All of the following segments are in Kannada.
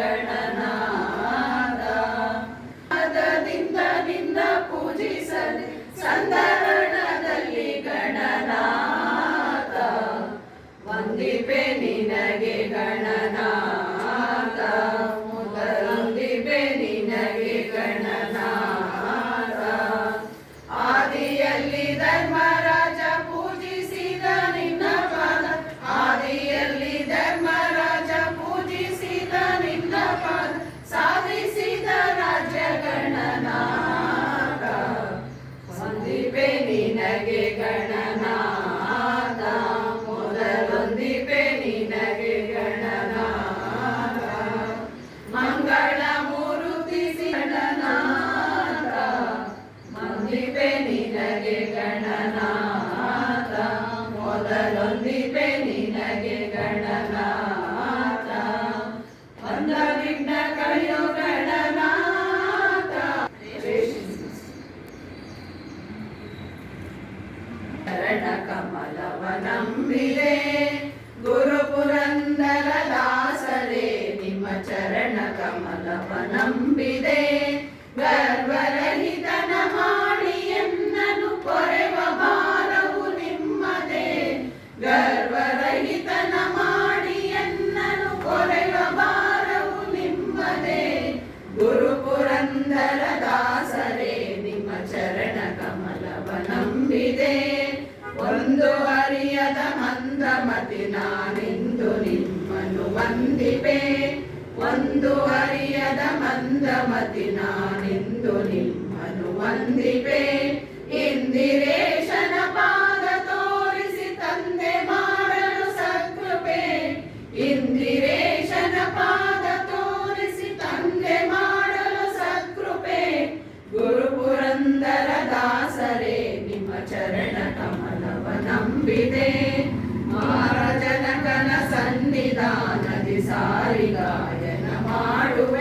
ಗಣನಾಥ ಪದದಿಂದ ನಿನ್ನ ಪೂಜಿಸದೆ ಸಂಧರಣದಲ್ಲಿ ಗಣನಾಥ ವಂದಿಪೆ ನಿನಗೆ ಗಣನಾಥ ಮೊದಲೊಂದಿಪೆ ನಿನಗೆ ಗಣನಾಥ ಆದಿಯಲ್ಲಿ ಧರ್ಮರಾಜ ಪೂಜಿಸಿದ ನಿನ್ನ ಪಾದ ಆದಿಯಲ್ಲಿ ಧರ್ಮರಾಜ ಪೂಜಿಸಿದ ನಿನ್ನ ಪಾದ ಸಾಧಿಸಿದ ರಾಜ್ಯ ಗಣನಾಥ ವಂದಿಪೆ ನಿನಗೆ ಗಣನಾಥ ಮೊದಲೊಂದಿಪೆ ನಿನಗೆ ಗಣನಾಥ ಮಂಗಳ ಮೂರುತಿ ಗಣನಾಥ ವಂದಿಪೆ ನಿನಗೆ ಗಣನಾಥ ಮೊದಲೊಂದಿಪೆ ನಿನಗೆ ಗಣನಾಥ ಬಂದ ವಿಘ್ನ ಕಳೆಯೋ ಗಣನಾಥ ಚರಣ ಕಮಲವನಂಬಿದೆ ಗುರು ಪುರಂದರ ದಾಸರೇ ನಿಮ್ಮ ಚರಣ ಕಮಲವನಂಬಿದೆ ಗರ್ವರಹಿತನ ಮಾಡಿ ಎನ್ನನು ಪೊರೆವ ಭಾರವು ನಿಮ್ಮದೇ ಗರ್ವರಹಿತನ ಮಾಡಿ ಎನ್ನನು ಪೊರೆವ ಭಾರವು ನಿಮ್ಮದೇ ಗುರು ಪುರಂದರ ದಾಸರೇ ನಿಮ್ಮ ಚರಣ ಕಮಲವನಂಬಿದೆ ಒಂದು ಅರಿಯದ ಮಂದಮತಿ ನಾನಿಂದು ನಿಮ್ಮನ್ನು ವಂದಿಪೆ ಒಂದು ಅರಿಯದ ಮಂದಮತಿ ನಾನಿಂದು ನಿಮ್ಮನ್ನು ವಂದಿಪೆ ಇಂದಿರೇಶನ ಪಾದ ತೋರಿಸಿ ತಂದೆ ಮಾಡಲು ಸತ್ಕೃಪೆ ಇಂದಿರೇಶನ ಪಾದ ತೋರಿಸಿ ತಂದೆ ಮಾಡಲು ಸತ್ಕೃಪೆ ಗುರು ಪುರಂದರ ದಾಸರೇ ನಿಮ್ಮ ಚರಣ ಕಮಲವನಂಬಿದೆ ಮಾರಜನಕನ ಸನ್ನಿಧಾನದಿ ಸಾರಿ ಗಾಯನ ಮಾಡುವ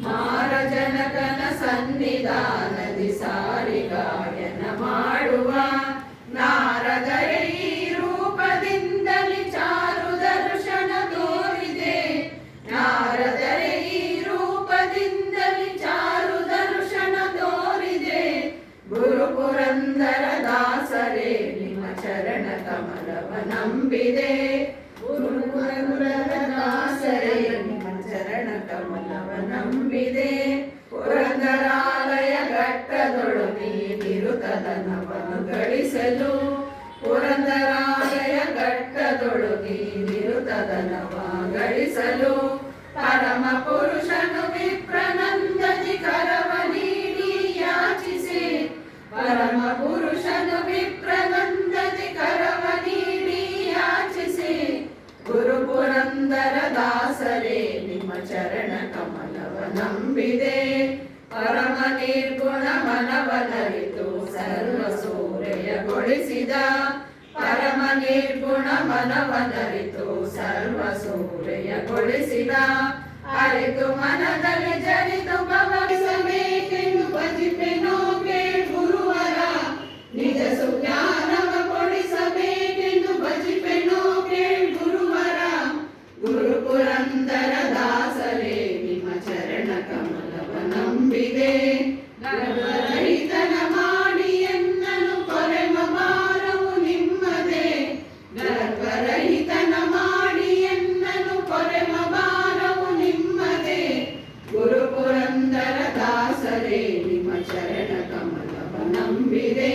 ಮಾರಜನಕನ ಸನ್ನಿಧಾನದಿ ಸಾರಿ ಗಾಯನ ಮಾಡುವ ನಾರದರ ಈ ರೂಪದಿಂದಲಿ ಚಾರು ದರ್ಶನ ತೋರಿದೆ ನಾರದರ ಈ ರೂಪದಿಂದಲಿ ಚಾರು ದರ್ಶನ ತೋರಿದೆ ಗುರು ಪುರಂದರ ದಾಸರೇ ನಿಮ್ಮ ಚರಣ ಕಮಲವನಂಬಿದೆ ಗುರು ಪುರಂದರ ದಾಸರೇ ನಿಮ್ಮ ಚರಣ ಕಮಲವನಂಬಿದೆ ಪುರಂದರಾಲಯ ಘಟ್ಟದೊಳು ನೀನಿರುತ್ತದನವನ್ನು ಗಳಿಸಲು ಪುರಂದರಾಲಯ ಘಟ್ಟದೊಳು ನೀನಿರುತ್ತದನವ ಗಳಿಸಲು ಪರಮ ಪುರುಷನು ವಿಪ್ರನಂದದಿ ಕರವ ನೀಡಿ ಯಾಚಿಸಿ ಪರಮ ಪುರುಷನು ವಿಪ್ರನಂದದಿ ಕರವ ನೀಡಿ ಯಾಚಿಸಿ ಗುರು ಪುರಂದರ ದಾಸರೇ ನಿಮ್ಮ ಚರಣ ಕಮಲವನಂಬಿದೆ ಪರಮ ನಿರ್ಗುಣ ಮನವನರಿತು ಸರ್ವ ಸೂರೆಯಗೊಳಿಸಿದ ಪರಮ ನಿರ್ಗುಣ ಮನವನರಿತು ಸರ್ವ ಸೂರೆಯಗೊಳಿಸಿದ ಅರಿತು ಮನದಲ್ಲಿ ಜರಿದು ಭವಿಸಬೇಕೆಂದು ಭಜಿಪೆನೋ ಗುರುವರ ನಿಜ ಸುಜ್ಞಾನವ ಕೊಡಿಸಬೇಕೆಂದು ಭಜಿಪೆನೋ ಗುರುವರ ಗುರು ಪುರಂದರ ದಾಸರೇ ನಿಮ್ಮ ಚರಣ ಕಮಲವನಂಬಿದೆ ಗರ್ವರಹಿತನ ಮಾಡಿ ಎನ್ನನು ಕೊರೆವ ಭಾರವು ನಿಮ್ಮದೇ ಗರ್ವರಹಿತನ ಮಾಡಿ ಎನ್ನನು ಕೊರೆವ ಭಾರವು ನಿಮ್ಮದೇ ಗುರು ಪುರಂದರ ದಾಸರೇ ನಿಮ್ಮ ಚರಣ ಕಮಲವನಂಬಿದೆ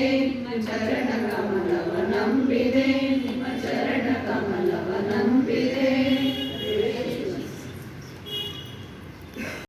ಚರಣ ಕಮಲವನಂಬಿದೆ